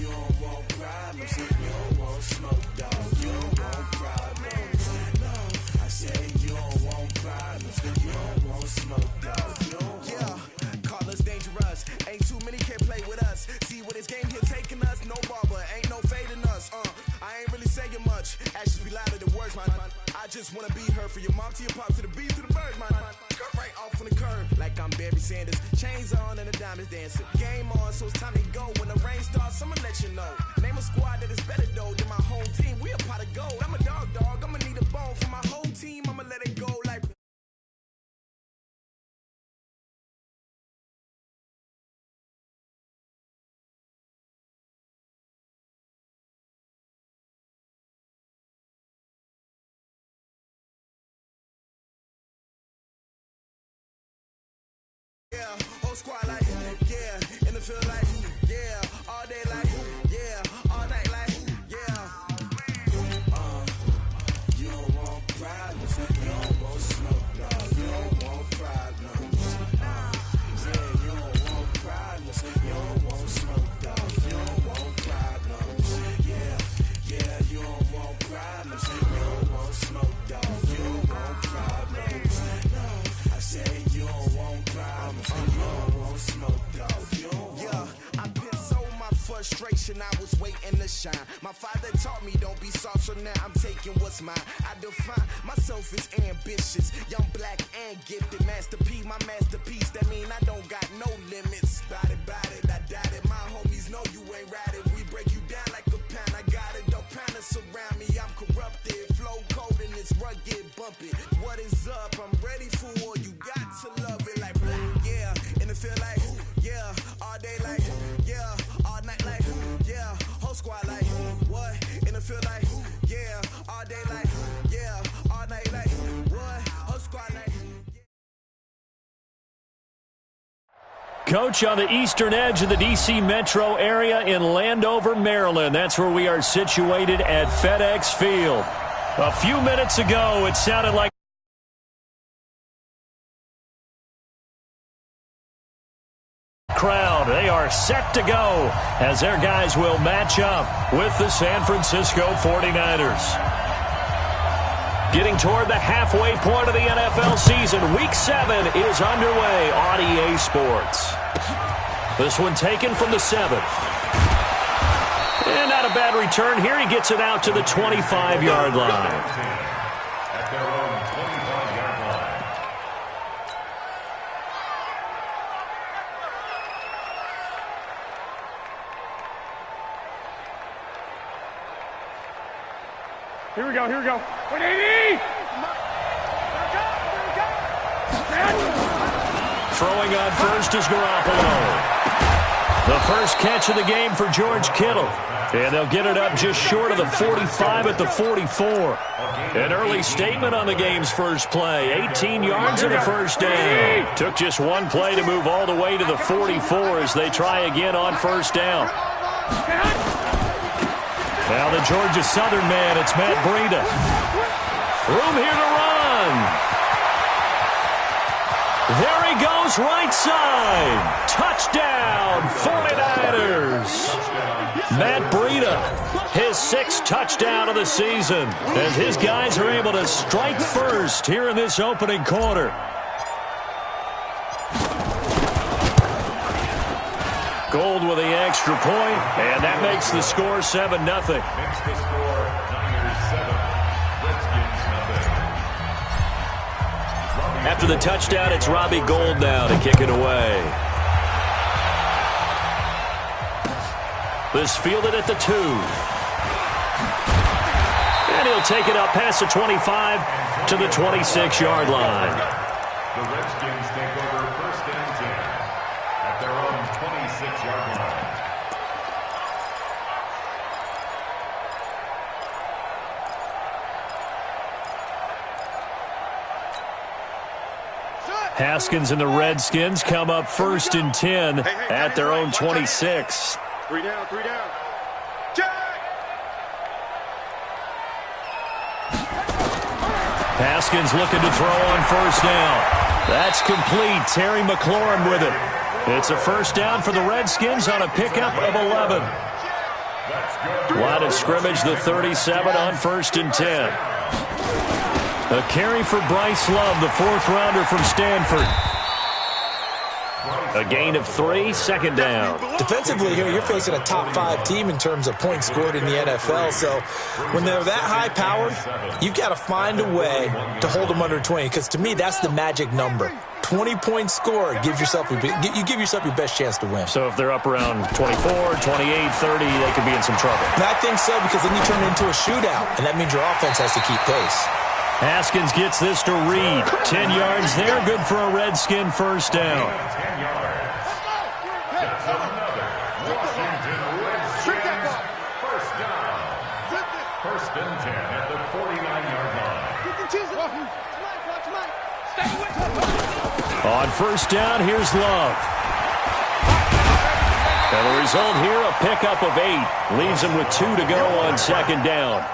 you don't want problems. You don't want smoke, dog. You don't want problems. No, I say you don't want problems. You don't want smoke, dog. You don't want. Call us dangerous. Ain't too many can play with us. See what this game here taking us. No barber, ain't no fading us. I ain't really saying much. Actions be louder than words, man. I just wanna be heard for your mom to your pop to the beat to the birds, man. Cut right off on the curb like I'm Barry Sanders. Chains on and the diamonds dancing. Game on, so it's time to go. When the rain starts, I'ma let you know. Name a squad that is better though than my home team. We a pot of gold. I'm a dog. I'ma need a bone for my whole team. I'ma let it go like. Yeah, whole squad like, yeah, in the field like, yeah, all day like, yeah, all night like, yeah. You don't want problems, you don't want smoke, dog. You don't want problems. Yeah, you don't want problems, you don't want smoke, dog. You don't want problems. Yeah, you don't want problems, you don't want smoke, dog. You don't want problems. No, I say you don't want problems. I piss on my frustration, I was waiting to shine. My father taught me don't be soft, so now I'm taking what's mine. I define myself as ambitious, young, black, and gifted. Master P, my masterpiece, that mean I don't got no limits. Bout it, I doubt it. My homies know you ain't ratted. We break you down like a pound. I got it, don't pound to surround me. I'm corrupted, flow cold and it's rugged, bump it. What is up? I'm ready for war. You got to love it like black, yeah. In the feel like, yeah, all day like, yeah, all night like, yeah, whole squad like, what? In the feel like, yeah, all day like, yeah, all night like, what? Whole squad like. Coach, on the eastern edge of the D.C. metro area in Landover, Maryland. That's where we are situated at FedEx Field. A few minutes ago, it sounded like crowd. They are set to go as their guys will match up with the San Francisco 49ers. Getting toward the halfway point of the NFL season. Week 7 is underway on EA Sports. This one taken from the 7th. And not a bad return here. He gets it out to the 25-yard line. Here we go. 180! Throwing on first is Garoppolo. The first catch of the game for George Kittle. And they'll get it up just short of the 45 at the 44. An early statement on the game's first play. 18 yards and a first down. Took just one play to move all the way to the 44 as they try again on first down. Now the Georgia Southern man, it's Matt Breida. Room here to run. There he goes, right side. Touchdown, 49ers. Matt Breida, his 6th touchdown of the season. And his guys are able to strike first here in this opening quarter. Gold with the extra point, and that makes the score 7-0. Makes the score Niners 7, Redskins nothing. After the touchdown, it's Robbie Gould now to kick it away. This fielded at the 2. And he'll take it up past the 25 to the 26-yard line. The Redskins take over first and 10 at their own 26-yard line. Haskins and the Redskins come up first and 10 at their own 26. 3 down. Check! Haskins looking to throw on first down. That's complete. Terry McLaurin with it. It's a first down for the Redskins on a pickup of 11. Line of scrimmage, the 37 on 1st and 10. A carry for Bryce Love, the 4th-rounder from Stanford. A gain of 3, 2nd down. Defensively here, you're facing a top-5 team in terms of points scored in the NFL. So when they're that high-powered, you've got to find a way to hold them under 20. Because to me, that's the magic number. 20 points scored, you give yourself your best chance to win. So if they're up around 24, 28, 30, they could be in some trouble. And I think so, because then you turn it into a shootout, and that means your offense has to keep pace. Haskins gets this to Reed. 10 yards there, good for a Redskin 1st down. On 1st down, here's Love. And the result here, a pickup of 8. Leaves him with 2 to go on 2nd down.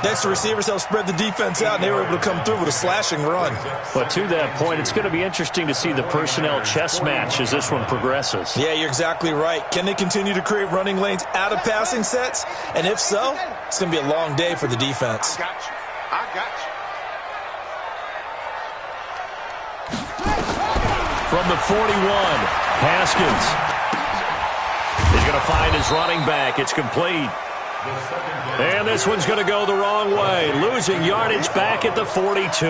Next, the receivers help spread the defense out, and they were able to come through with a slashing run. But to that point, it's going to be interesting to see the personnel chess match as this one progresses. Yeah, you're exactly right. Can they continue to create running lanes out of passing sets? And if so, it's going to be a long day for the defense. I got you. From the 41, Haskins. He's going to find his running back. It's complete. And this one's going to go the wrong way. Losing yardage back at the 42.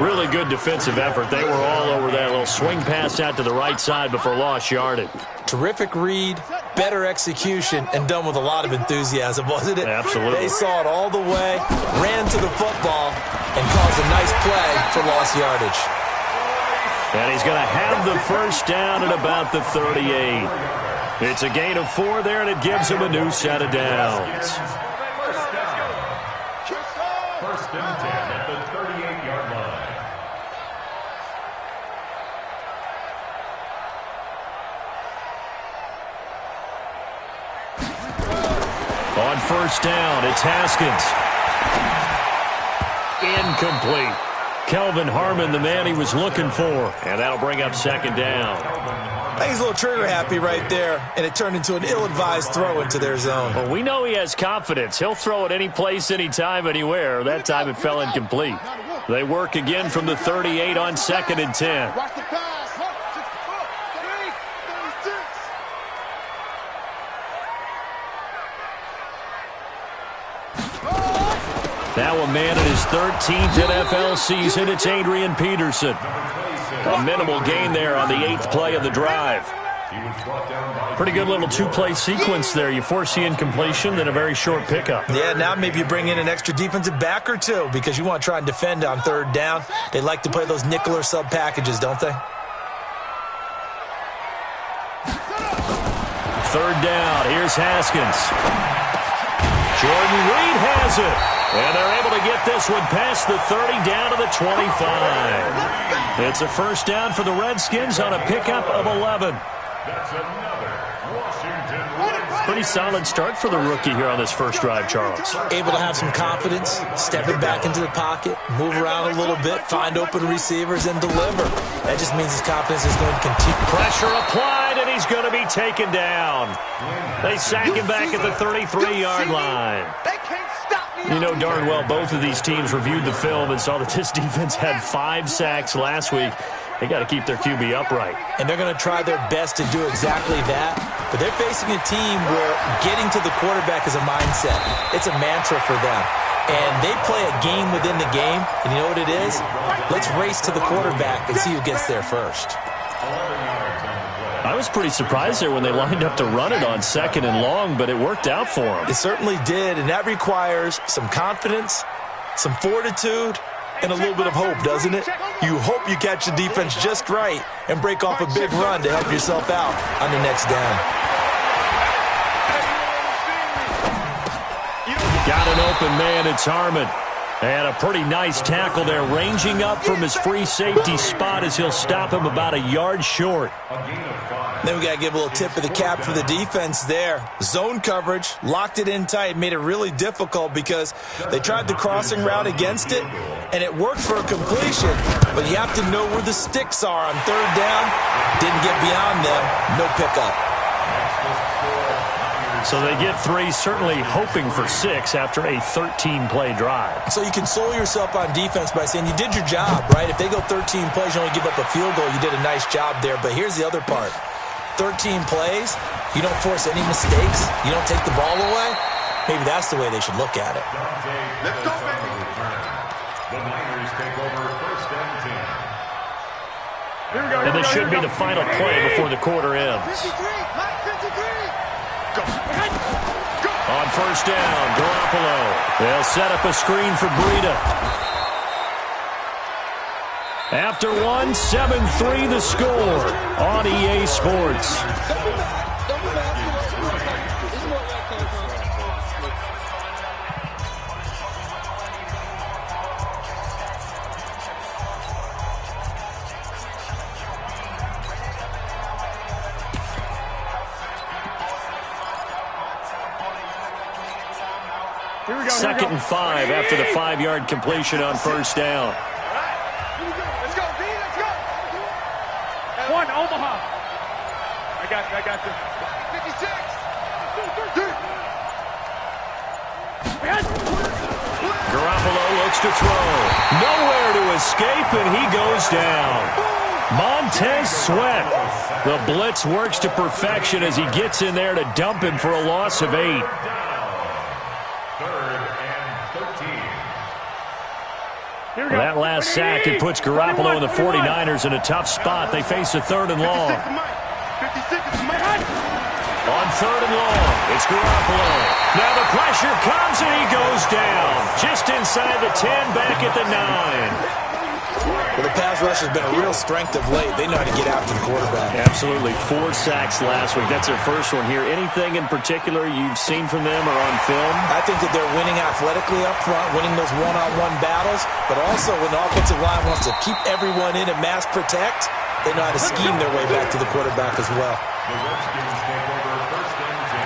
Really good defensive effort. They were all over that little swing pass out to the right side before lost yardage. Terrific read, better execution, and done with a lot of enthusiasm, wasn't it? Absolutely. They saw it all the way, ran to the football, and caused a nice play for lost yardage. And he's going to have the 1st down at about the 38. It's a gain of 4 there, and it gives him a new set of downs. 1st and 10 at the 38-yard line. On 1st down, it's Haskins. Incomplete. Kelvin Harmon, the man he was looking for. And that'll bring up 2nd down. I think he's a little trigger happy right there, and it turned into an ill-advised throw into their zone. Well, we know he has confidence. He'll throw it any place, anytime, anywhere. That time it fell incomplete. They work again from the 38 on 2nd and 10. Now a man in his 13th NFL season, it's Adrian Peterson. A minimal gain there on the 8th play of the drive. Pretty good little 2-play sequence there. You force the incompletion, then a very short pickup. Yeah, now maybe you bring in an extra defensive back or 2 because you want to try and defend on 3rd down. They like to play those nickel or sub packages, don't they? 3rd down, here's Haskins. Jordan Reed has it. And they're able to get this one past the 30 down to the 25. It's a 1st down for the Redskins on a pickup of 11. That's another Washington Redskins. Pretty solid start for the rookie here on this first drive, Charles. Able to have some confidence, stepping back into the pocket, move around a little bit, find open receivers, and deliver. That just means his confidence is going to continue. Pressure applied, and he's going to be taken down. They sack him back at the 33-yard line. You know darn well both of these teams reviewed the film and saw that this defense had 5 sacks last week. They got to keep their QB upright. And they're going to try their best to do exactly that. But they're facing a team where getting to the quarterback is a mindset. It's a mantra for them. And they play a game within the game. And you know what it is? Let's race to the quarterback and see who gets there first. I was pretty surprised there when they lined up to run it on 2nd and long, but it worked out for them. It certainly did, and that requires some confidence, some fortitude, and a little bit of hope, doesn't it? You hope you catch the defense just right and break off a big run to help yourself out on the next down. Got an open man, it's Harmon. And a pretty nice tackle there, ranging up from his free safety spot as he'll stop him about a yard short. Then we got to give a little tip of the cap for the defense there. Zone coverage, locked it in tight, made it really difficult because they tried the crossing route against it, and it worked for a completion. But you have to know where the sticks are on 3rd down. Didn't get beyond them, no pickup. So they get 3, certainly hoping for 6 after a 13-play drive. So you console yourself on defense by saying you did your job, right? If they go 13 plays, you only give up a field goal, you did a nice job there. But here's the other part. 13 plays, you don't force any mistakes, you don't take the ball away. Maybe that's the way they should look at it. Let's go, baby. The Niners take over first and 10. Here we go. And this should be the final play before the quarter ends. 53. Go. On first down, Garoppolo. They'll set up a screen for Breida. After 1, 7-3 the score on EA Sports. Second and 5 after the 5-yard completion on first down. Let's go, D. Let's go. 1, Omaha. I got you. 56. Garoppolo looks to throw. Nowhere to escape, and he goes down. Montez Sweat. The blitz works to perfection as he gets in there to dump him for a loss of 8. That last sack, it puts Garoppolo and the 49ers in a tough spot. They face a 3rd and long. 56 is Mike. On 3rd and long, it's Garoppolo. Now the pressure comes and he goes down. Just inside the 10, back at the 9. Well, the pass rush has been a real strength of late. They know how to get after the quarterback. Absolutely. 4 sacks last week. That's their first one here. Anything in particular you've seen from them or on film? I think that they're winning athletically up front, winning those one-on-one battles, but also when the offensive line wants to keep everyone in and mass protect, they know how to scheme their way back to the quarterback as well. The Redskins take over first and 10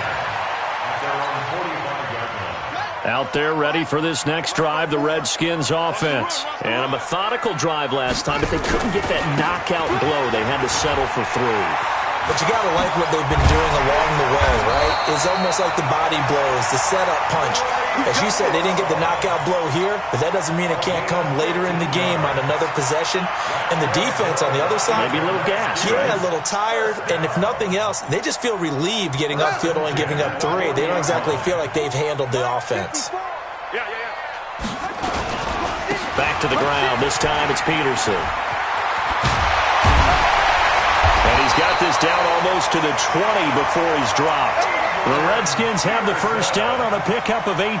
at their own 45-yard line. Out there ready for this next drive, the Redskins offense. And a methodical drive last time, but they couldn't get that knockout blow. They had to settle for 3. But you got to like what they've been doing along the way, right? It's almost like the body blows, the setup punch. As you said, they didn't get the knockout blow here, but that doesn't mean it can't come later in the game on another possession. And the defense on the other side, maybe a little gas. Yeah, right? a little tired. And if nothing else, they just feel relieved getting upfield only giving up 3. They don't exactly feel like they've handled the offense. Back to the ground. This time it's Peterson. And he's got this down almost to the 20 before he's dropped. The Redskins have the first down on a pickup of 18.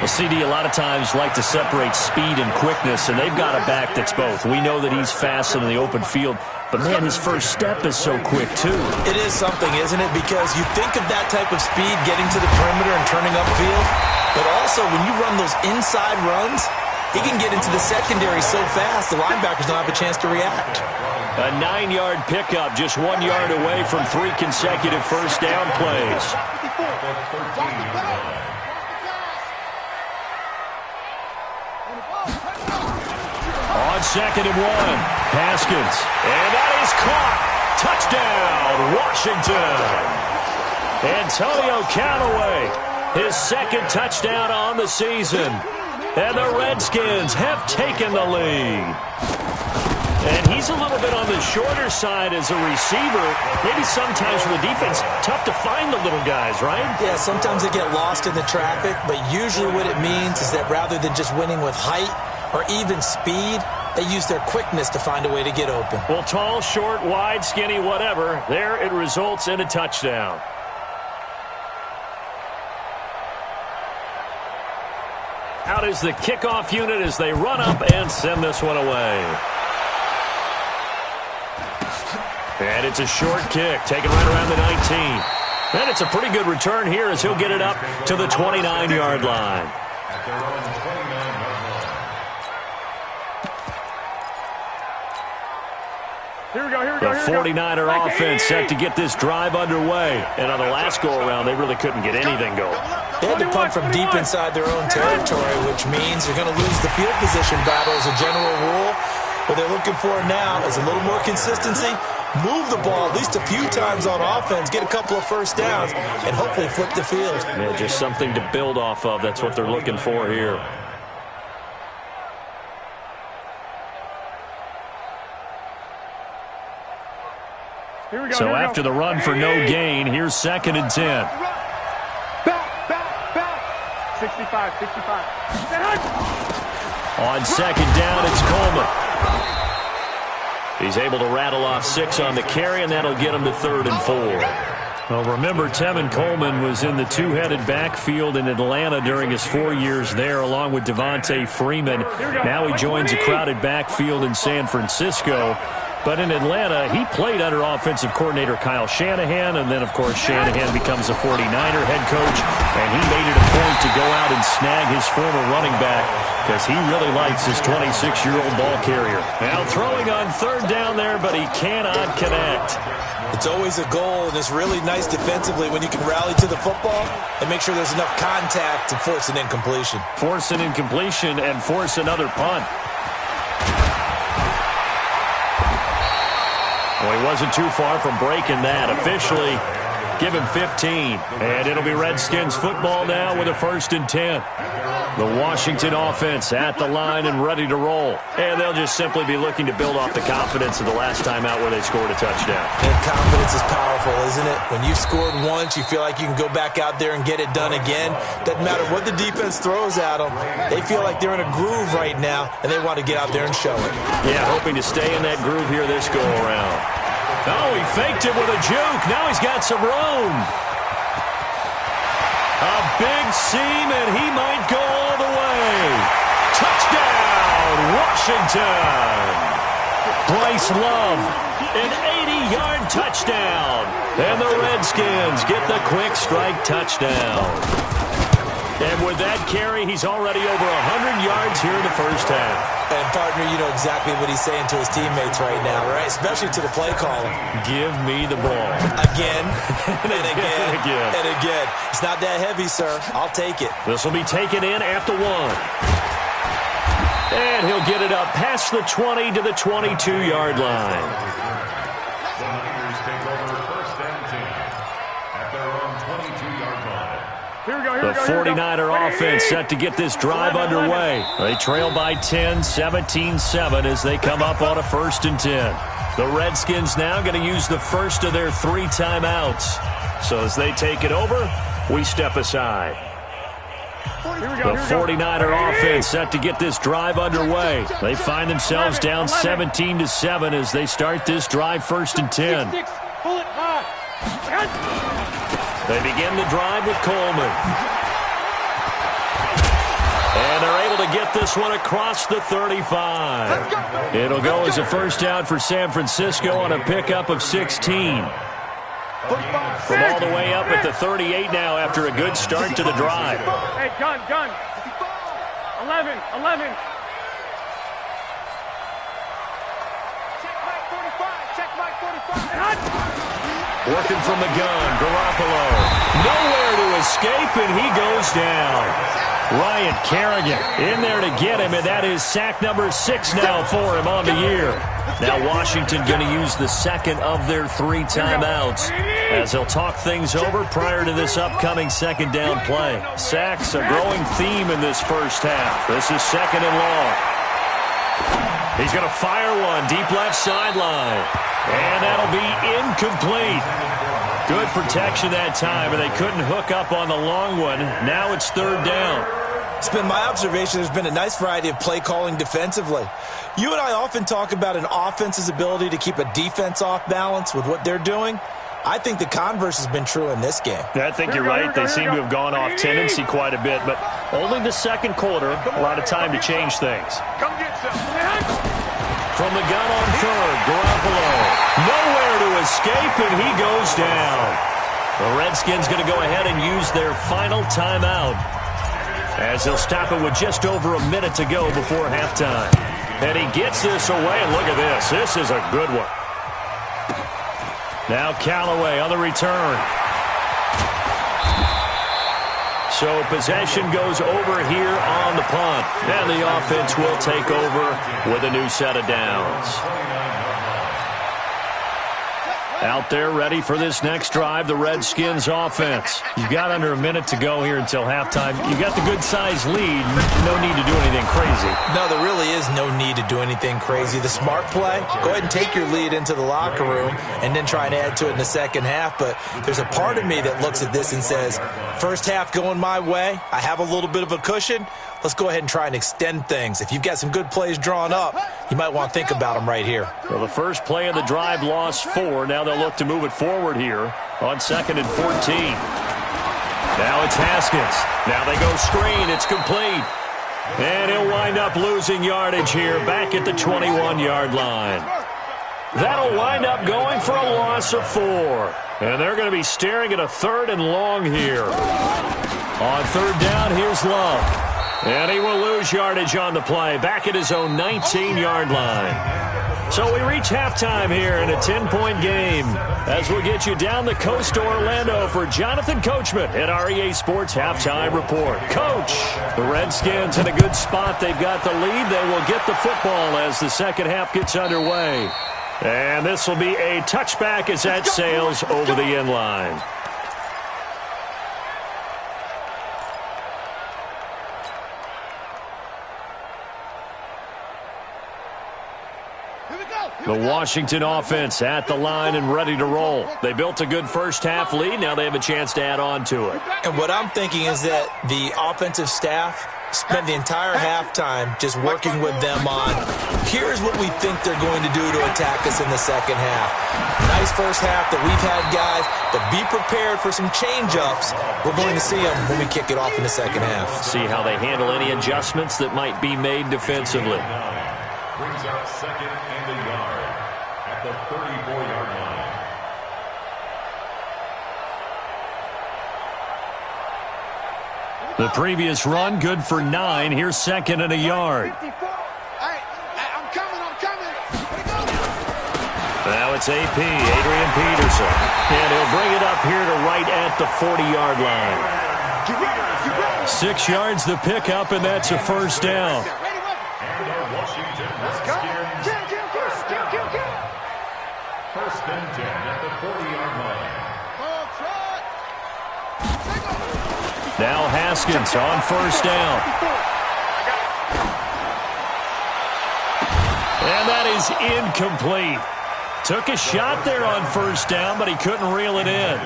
Well, CD a lot of times like to separate speed and quickness, and they've got a back that's both. We know that he's fast in the open field, but, man, his first step is so quick, too. It is something, isn't it? Because you think of that type of speed getting to the perimeter and turning upfield, but also when you run those inside runs, he can get into the secondary so fast the linebackers don't have a chance to react. A 9-yard pickup, just 1 yard away from 3 consecutive first down plays. On 2nd and 1, Haskins. And that is caught. Touchdown, Washington. Antonio Callaway, his 2nd touchdown on the season. And the Redskins have taken the lead. And he's a little bit on the shorter side as a receiver. Maybe sometimes for the defense, tough to find the little guys, right? Yeah, sometimes they get lost in the traffic, but usually what it means is that rather than just winning with height or even speed, they use their quickness to find a way to get open. Well, tall, short, wide, skinny, whatever, there it results in a touchdown. Out is the kickoff unit as they run up and send this one away. And it's a short kick, taken right around the 19. And it's a pretty good return here as he'll get it up to the 29-yard line. At their own 29-yard line. Here we go. The 49er offense set to get this drive underway. And on the last go-around, they really couldn't get anything going. They had to punt from deep inside their own territory, which means you're going to lose the field position battle as a general rule. What they're looking for now is a little more consistency move the ball at least a few times on offense, get a couple of first downs, and hopefully flip the field. Yeah, just something to build off of. That's what they're looking for here. So after the run for no gain, here's 2nd and 10. Back. 65. On 2nd down, it's Coleman. He's able to rattle off 6 on the carry, and that'll get him to 3rd and 4. Well, remember, Tevin Coleman was in the two-headed backfield in Atlanta during his 4 years there, along with Devontae Freeman. Now he joins a crowded backfield in San Francisco. But in Atlanta, he played under offensive coordinator Kyle Shanahan, and then, of course, Shanahan becomes a 49er head coach, and he made it a point to go out and snag his former running back because he really likes his 26-year-old ball carrier. Now throwing on 3rd down there, but he cannot connect. It's always a goal, and it's really nice defensively when you can rally to the football and make sure there's enough contact to force an incompletion. Force an incompletion and force another punt. Well, he wasn't too far from breaking that. Officially, give him 15. And it'll be Redskins football now with a 1st and 10. The Washington offense at the line and ready to roll. And they'll just simply be looking to build off the confidence of the last time out where they scored a touchdown. And confidence is powerful, isn't it? When you've scored once, you feel like you can go back out there and get it done again. Doesn't matter what the defense throws at them. They feel like they're in a groove right now, and they want to get out there and show it. Yeah, hoping to stay in that groove here this go-around. Oh, he faked it with a juke. Now he's got some room. A big seam, and he might go all the way. Touchdown, Washington. Bryce Love, an 80-yard touchdown. And the Redskins get the quick strike touchdown. And with that carry, he's already over 100 yards here in the first half. And, partner, you know exactly what he's saying to his teammates right now, right? Especially to the play caller. Give me the ball. Again, and again, and again. It's not that heavy, sir. I'll take it. This will be taken in at the 1. And he'll get it up past the 20 to the 22-yard line. The Niners take over 1st and 10 at their own 22-yard line. The 49er offense set to get this drive underway. They trail by 10, 17-7 as they come up on a 1st and 10. The Redskins now going to use the first of their 3 timeouts. So as they take it over, we step aside. The 49er offense set to get this drive underway. They find themselves down 17-7 as they start this drive 1st and 10. They begin the drive with Coleman. And they're able to get this one across the 35. It'll go as a 1st down for San Francisco on a pickup of 16. From all the way up at the 38 now after a good start to the drive. Hey, gun. 11. Check Mike 45. Working from the gun, Garoppolo. Nowhere to escape, and he goes down. Ryan Kerrigan in there to get him, and that is sack number 6 now for him on the year. Now Washington going to use the 2nd of their 3 timeouts as they'll talk things over prior to this upcoming 2nd down play. Sacks, a growing theme in this first half. This is 2nd and long. He's going to fire one deep left sideline. And that'll be incomplete. Good protection that time, and they couldn't hook up on the long one. Now it's 3rd down. It's been my observation there's been a nice variety of play calling defensively. You and I often talk about an offense's ability to keep a defense off balance with what they're doing. I think the converse has been true in this game. Yeah, I think you're right. They seem to have gone off tendency quite a bit, but only the 2nd quarter, a lot of time to change things. Come get some. From the gun on 3rd, Garoppolo. Nowhere to escape, and he goes down. The Redskins going to go ahead and use their final timeout as they'll stop it with just over a minute to go before halftime. And he gets this away, and look at this. This is a good one. Now Callaway on the return. So possession goes over here on the punt. And the offense will take over with a new set of downs. Out there ready for this next drive, the Redskins offense. You've got under a minute to go here until halftime. You've got the good-sized lead. No need to do anything crazy. No, there really is no need to do anything crazy. The smart play, go ahead and take your lead into the locker room and then try and add to it in the second half. But there's a part of me that looks at this and says, first half going my way, I have a little bit of a cushion. Let's go ahead and try and extend things. If you've got some good plays drawn up, you might want to think about them right here. Well, the first play of the drive lost 4. Now they'll look to move it forward here on 2nd and 14. Now it's Haskins. Now they go screen. It's complete. And he'll wind up losing yardage here back at the 21-yard line. That'll wind up going for a loss of 4. And they're going to be staring at a 3rd and long here. On 3rd down, here's Love. And he will lose yardage on the play, back at his own 19-yard line. So we reach halftime here in a 10-point game as we'll get you down the coast to Orlando for Jonathan Coachman at our EA Sports Halftime Report. Coach, the Redskins in a good spot. They've got the lead. They will get the football as the second half gets underway. And this will be a touchback as that sails over the end line. The Washington offense at the line and ready to roll. They built a good first half lead. Now they have a chance to add on to it. And what I'm thinking is that the offensive staff spent the entire halftime just working with them on, here's what we think they're going to do to attack us in the second half. Nice first half that we've had, guys, but be prepared for some change-ups. We're going to see them when we kick it off in the second half. See how they handle any adjustments that might be made defensively. Brings up 2nd and a yard at the 34-yard line. The previous run, good for 9. Here's 2nd and a yard. I'm coming. Now it's AP, Adrian Peterson. And he'll bring it up here to right at the 40-yard line. 6 yards the pickup, and that's a first down. First and 10 at the 40-yard line. Now Haskins on first down. And that is incomplete. Took a shot there on first down, but he couldn't reel it in.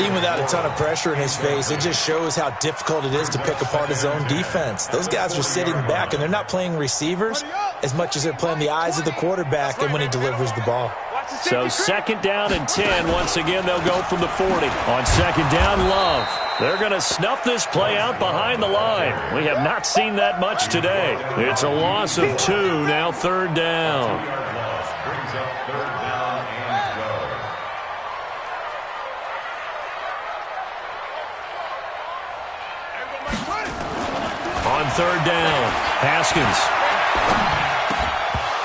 Even without a ton of pressure in his face, it just shows how difficult it is to pick apart his own defense. Those guys are sitting back, and they're not playing receivers as much as they're playing the eyes of the quarterback and when he delivers the ball. So 2nd down and 10. Once again, they'll go from the 40. On 2nd down, Love. They're going to snuff this play out behind the line. We have not seen that much today. It's a loss of 2. Now 3rd down. Brings up 3rd down and go. On 3rd down, Haskins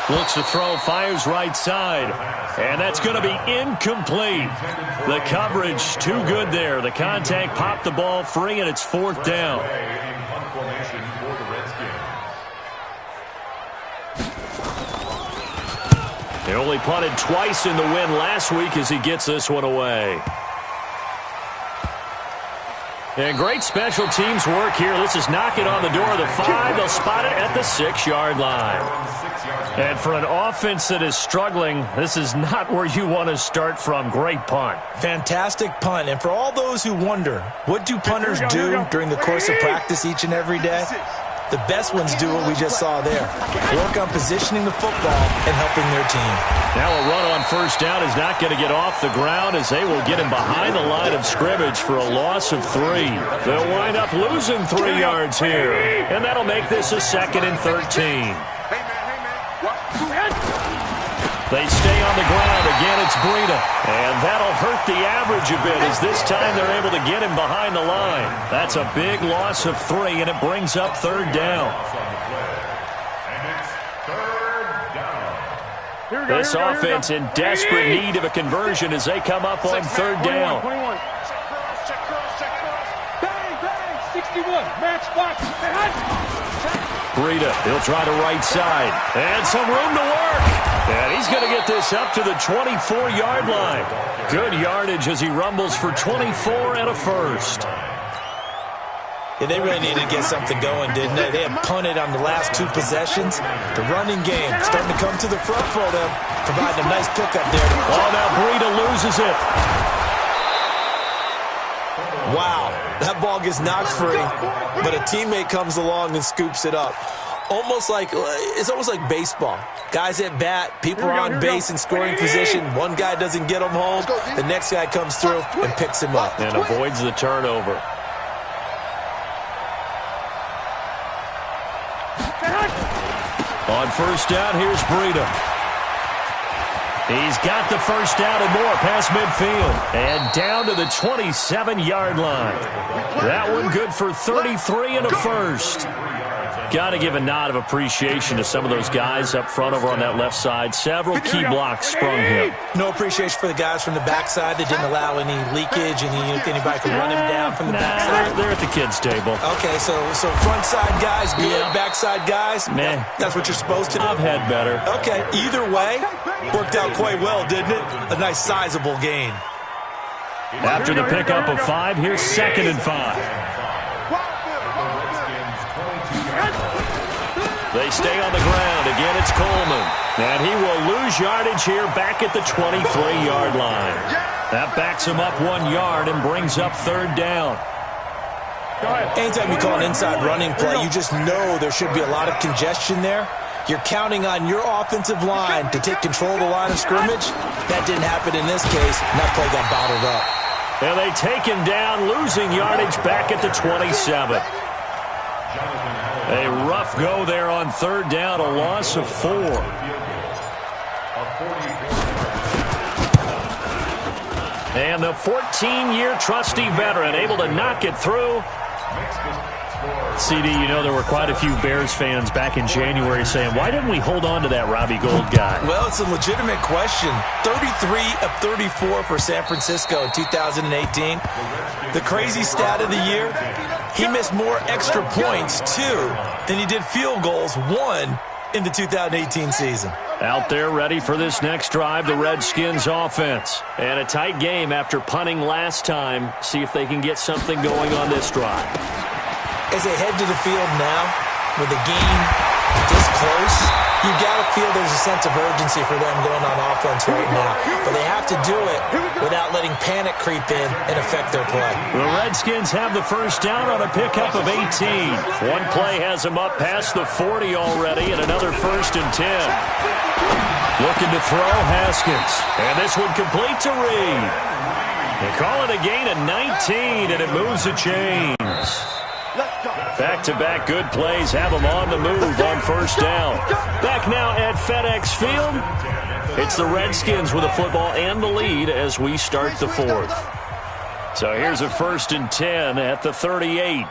looks to throw, fires right side, and that's going to be incomplete. The coverage too good there. The contact popped the ball free, and it's 4th down. He only punted twice in the win last week as he gets this one away. And great special teams work here. This is knocking on the door of the 5. They'll spot it at the 6-yard line. And for an offense that is struggling, this is not where you want to start from. Great punt. Fantastic punt. And for all those who wonder, what do punters do during the course of practice each and every day? The best ones do what we just saw there. Work on positioning the football and helping their team. Now a run on first down is not going to get off the ground as they will get him behind the line of scrimmage for a loss of 3. They'll wind up losing 3 yards here. And that'll make this a 2nd and 13. They stay on the ground. Again, it's Breida. And that'll hurt the average a bit as this time they're able to get him behind the line. That's a big loss of 3, and it brings up 3rd down. This offense in desperate need of a conversion as they come up on 3rd down. 21. Bang, bang, 61. Match box. Breida. He'll try the right side. And some room to work. And he's going to get this up to the 24-yard line. Good yardage as he rumbles for 24 and a first. Yeah, they really needed to get something going, didn't they? They had punted on the last 2 possessions. The running game starting to come to the front for them, providing a nice pickup there. Oh, now Breida loses it. Wow, that ball gets knocked free, but a teammate comes along and scoops it up. It's almost like baseball. Guys at bat, people are on base in scoring position. One guy doesn't get him home. The next guy comes through and picks him up. And avoids the turnover. On first down, here's Breida. He's got the first down and more past midfield. And down to the 27-yard line. That one good for 33 and a first. Got to give a nod of appreciation to some of those guys up front over on that left side. Several key blocks sprung him. No appreciation for the guys from the backside that didn't allow any leakage, anybody could run him down from the backside. They're at the kids' table. Okay, so front side guys good, backside guys, meh. That's what you're supposed to do? I've had better. Okay, either way, worked out quite well, didn't it? A nice sizable gain. After the pickup of 5, here's 2nd and 5. They stay on the ground. Again, it's Coleman. And he will lose yardage here back at the 23-yard line. That backs him up 1 yard and brings up 3rd down. Anytime you call an inside running play, you just know there should be a lot of congestion there. You're counting on your offensive line to take control of the line of scrimmage. That didn't happen in this case, and that play got bottled up. And they take him down, losing yardage back at the 27. A rough go there on 3rd down, a loss of 4. And the 14-year trusty veteran able to knock it through. CD, you know there were quite a few Bears fans back in January saying, why didn't we hold on to that Robbie Gould guy? Well, it's a legitimate question. 33 of 34 for San Francisco in 2018. The crazy stat of the year, he missed more extra points, 2, than he did field goals, 1 in the 2018 season. Out there ready for this next drive, the Redskins offense. And a tight game after punting last time. See if they can get something going on this drive. As they head to the field now, with the game this close, you got to feel there's a sense of urgency for them going on offense right now. But they have to do it without letting panic creep in and affect their play. The Redskins have the first down on a pickup of 18. One play has them up past the 40 already, and another 1st and 10. Looking to throw Haskins. And this one complete to Reed. They call it a gain of 19, and it moves the chains. Back-to-back good plays have them on the move on first down. Back now at FedEx Field. It's the Redskins with the football and the lead as we start the 4th. So here's a 1st and 10 at the 38.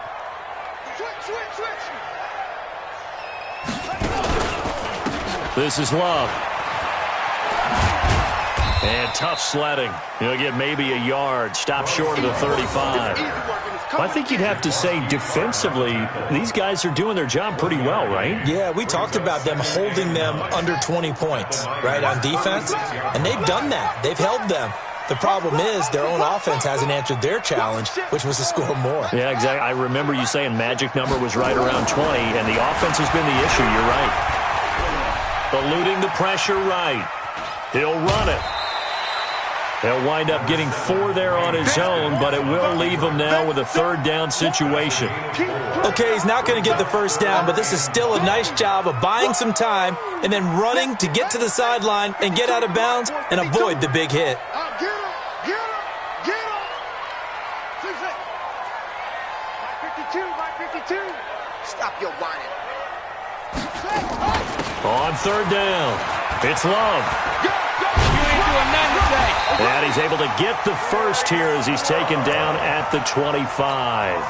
This is Love. And tough sledding. He'll get maybe a yard. Stop short of the 35. I think you'd have to say defensively, these guys are doing their job pretty well, right? Yeah, we talked about them holding them under 20 points, right, on defense. And they've done that. They've held them. The problem is their own offense hasn't answered their challenge, which was to score more. Yeah, exactly. I remember you saying magic number was right around 20, and the offense has been the issue. You're right. Eluding the pressure right. He'll run it. He'll wind up getting 4 there on his own, but it will leave him now with a 3rd down situation. Okay, he's not going to get the first down, but this is still a nice job of buying some time and then running to get to the sideline and get out of bounds and avoid the big hit. Get him. 52. Stop your whining. On 3rd down, it's Love. And he's able to get the first here as he's taken down at the 25.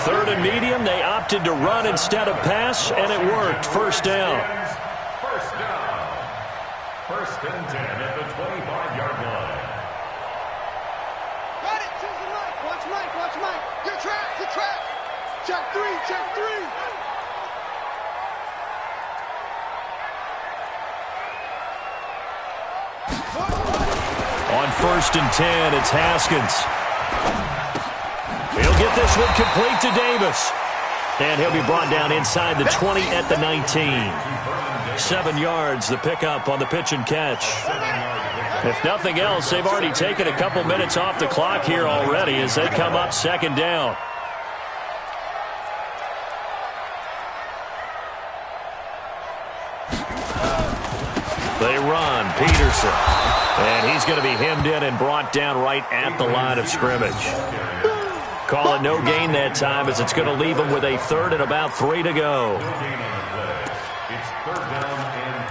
3rd and medium, they opted to run instead of pass, and it worked. First down. 1st and 10 at the 25-yard line. Got it. Watch Mike. Good track. Check 3. On 1st and 10, it's Haskins. He'll get this one complete to Davis. And he'll be brought down inside the 20 at the 19. 7 yards, the pickup on the pitch and catch. If nothing else, they've already taken a couple minutes off the clock here already as they come up 2nd down. They run, Peterson. And he's going to be hemmed in and brought down right at the line of scrimmage. Call it no gain that time as it's going to leave him with a 3rd and about 3 to go. It's 3rd down and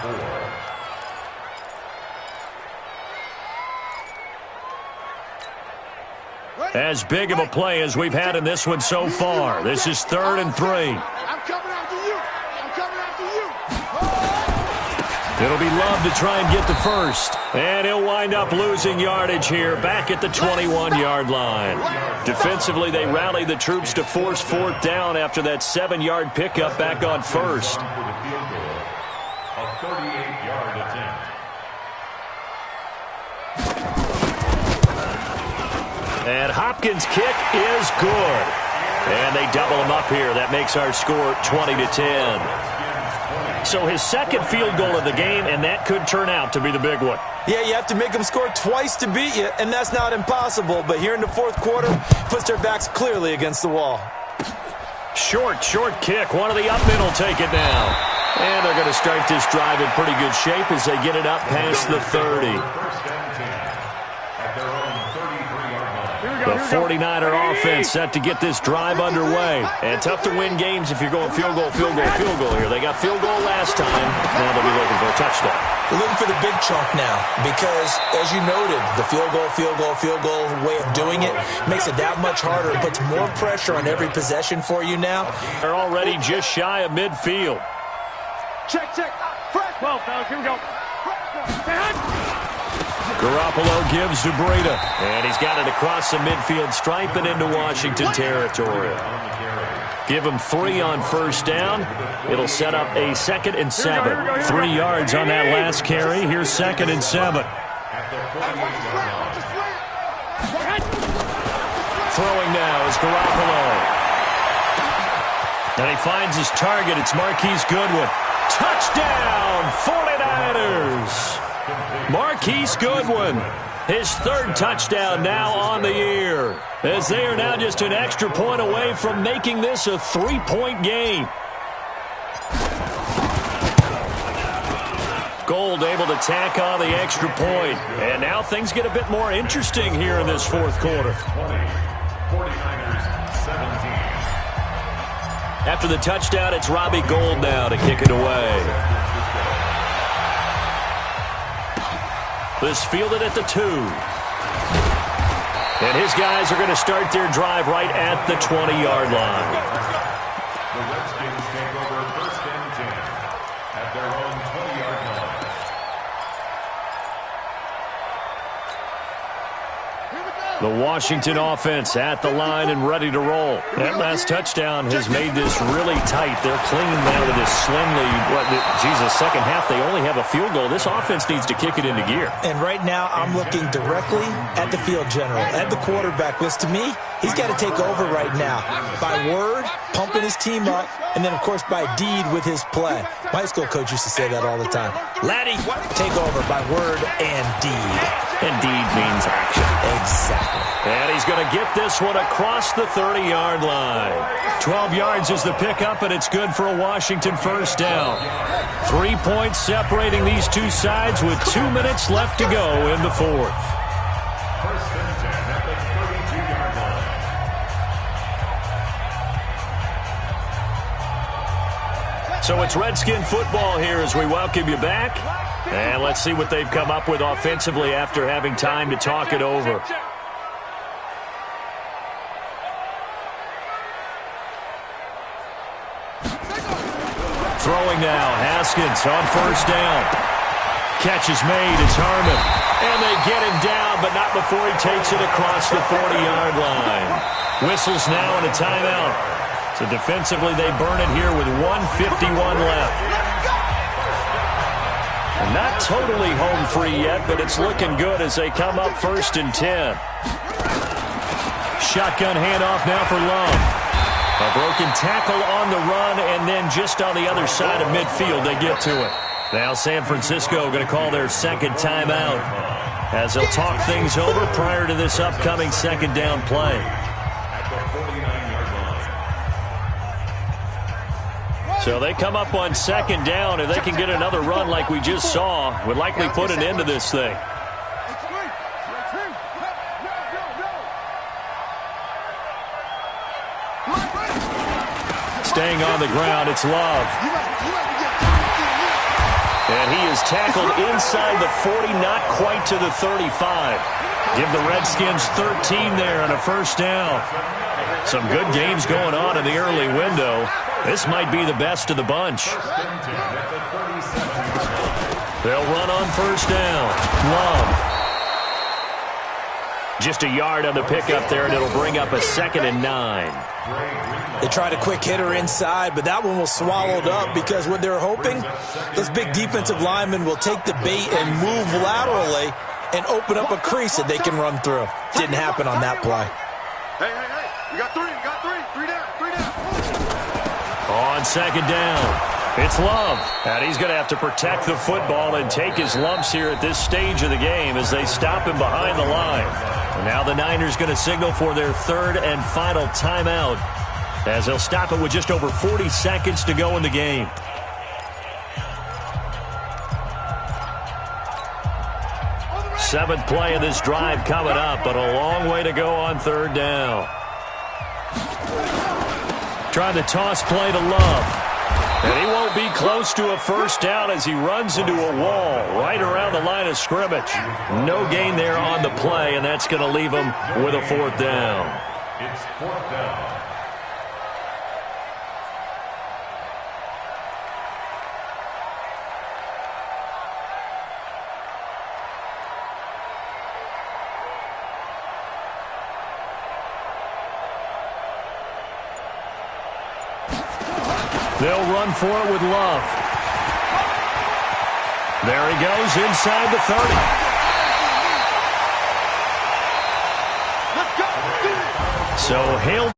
4. As big of a play as we've had in this one so far. This is 3rd and 3. I'm coming after you. I'm coming after you. It'll be Love to try and get the first. And he'll wind up losing yardage here back at the 21-yard line. Defensively, they rally the troops to force 4th down after that 7-yard pickup back on 1st. For the field goal, a 38-yard attempt. And Hopkins' kick is good. And they double him up here. That makes our score 20-10. So his 2nd field goal of the game, and that could turn out to be the big one. Yeah, you have to make them score twice to beat you, and that's not impossible. But here in the 4th quarter, puts their backs clearly against the wall. Short kick. One of the up men will take it now. And they're going to start this drive in pretty good shape as they get it up past the 30. The 49er offense set to get this drive underway. And tough to win games if you're going field goal here. They got field goal last time. Now they'll be looking for a touchdown. They're looking for the big chunk now because, as you noted, the field goal way of doing it makes it that much harder and puts more pressure on every possession for you now. They're already just shy of midfield. Check. Press. Well, fellas, here we go. Garoppolo gives to Breida, and he's got it across the midfield stripe and into Washington territory. Give him 3 on 1st down. It'll set up a 2nd and 7. 3 yards on that last carry. Here's 2nd and 7. Throwing now is Garoppolo. And he finds his target. It's Marquise Goodwin. Touchdown, 49ers! Marquise Goodwin, his 3rd touchdown now on the year, as they are now just an extra point away from making this a 3-point game. Gold able to tack on the extra point, and now things get a bit more interesting here in this 4th quarter. 49ers 17. After the touchdown, it's Robbie Gould now to kick it away. This fielded at the 2. And his guys are going to start their drive right at the 20-yard line. The Redskins take over 1st and 10 at their own 20-yard line. The Washington offense at the line and ready to roll. That last touchdown has made this really tight. They're clinging now to this slim lead. Second half, they only have a field goal. This offense needs to kick it into gear. And right now, I'm looking directly at the field general, at the quarterback, which to me, he's got to take over right now. By word, pumping his team up, and then, of course, by deed with his play. My high school coach used to say that all the time. Laddie, take over by word and deed. And deed means action. Exactly. And he's going to get this one across the 30-yard line. 12 yards is the pickup, and it's good for a Washington 1st down. 3 points separating these two sides with 2 minutes left to go in the 4th. 1st and 10 at the 32-yard line. So it's Redskin football here as we welcome you back. And let's see what they've come up with offensively after having time to talk it over. Throwing now, Haskins on 1st down. Catch is made, it's Harmon. And they get him down, but not before he takes it across the 40-yard line. Whistles now and a timeout. So defensively, they burn it here with 1:51 left. Not totally home free yet, but it's looking good as they come up 1st and 10. Shotgun handoff now for Love. A broken tackle on the run, and then just on the other side of midfield they get to it. Now San Francisco going to call their second timeout as they'll talk things over prior to this upcoming second down play. So they come up on second down. If they can get another run like we just saw, would likely put an end to this thing. Staying on the ground, it's Love. And he is tackled inside the 40, not quite to the 35. Give the Redskins 13 there and a first down. Some good games going on in the early window. This might be the best of the bunch. They'll run on first down. Love. Just a yard on the pickup there, and it'll bring up a 2nd and 9. They tried a quick hitter inside, but that one was swallowed up because what they're hoping, those big defensive linemen will take the bait and move laterally and open up a crease that they can run through. Didn't happen on that play. Hey. We got three. Three down. On second down, it's Love. And he's going to have to protect the football and take his lumps here at this stage of the game as they stop him behind the line. And now the Niners going to signal for their third and final timeout as they'll stop it with just over 40 seconds to go in the game. Seventh play of this drive coming up, but a long way to go on third down. Trying to toss play to Love. And he won't be close to a first down as he runs into a wall right around the line of scrimmage. No gain there on the play, and that's going to leave him with a fourth down. It's fourth down. They'll run for it with Love. There he goes inside the 30. So hailed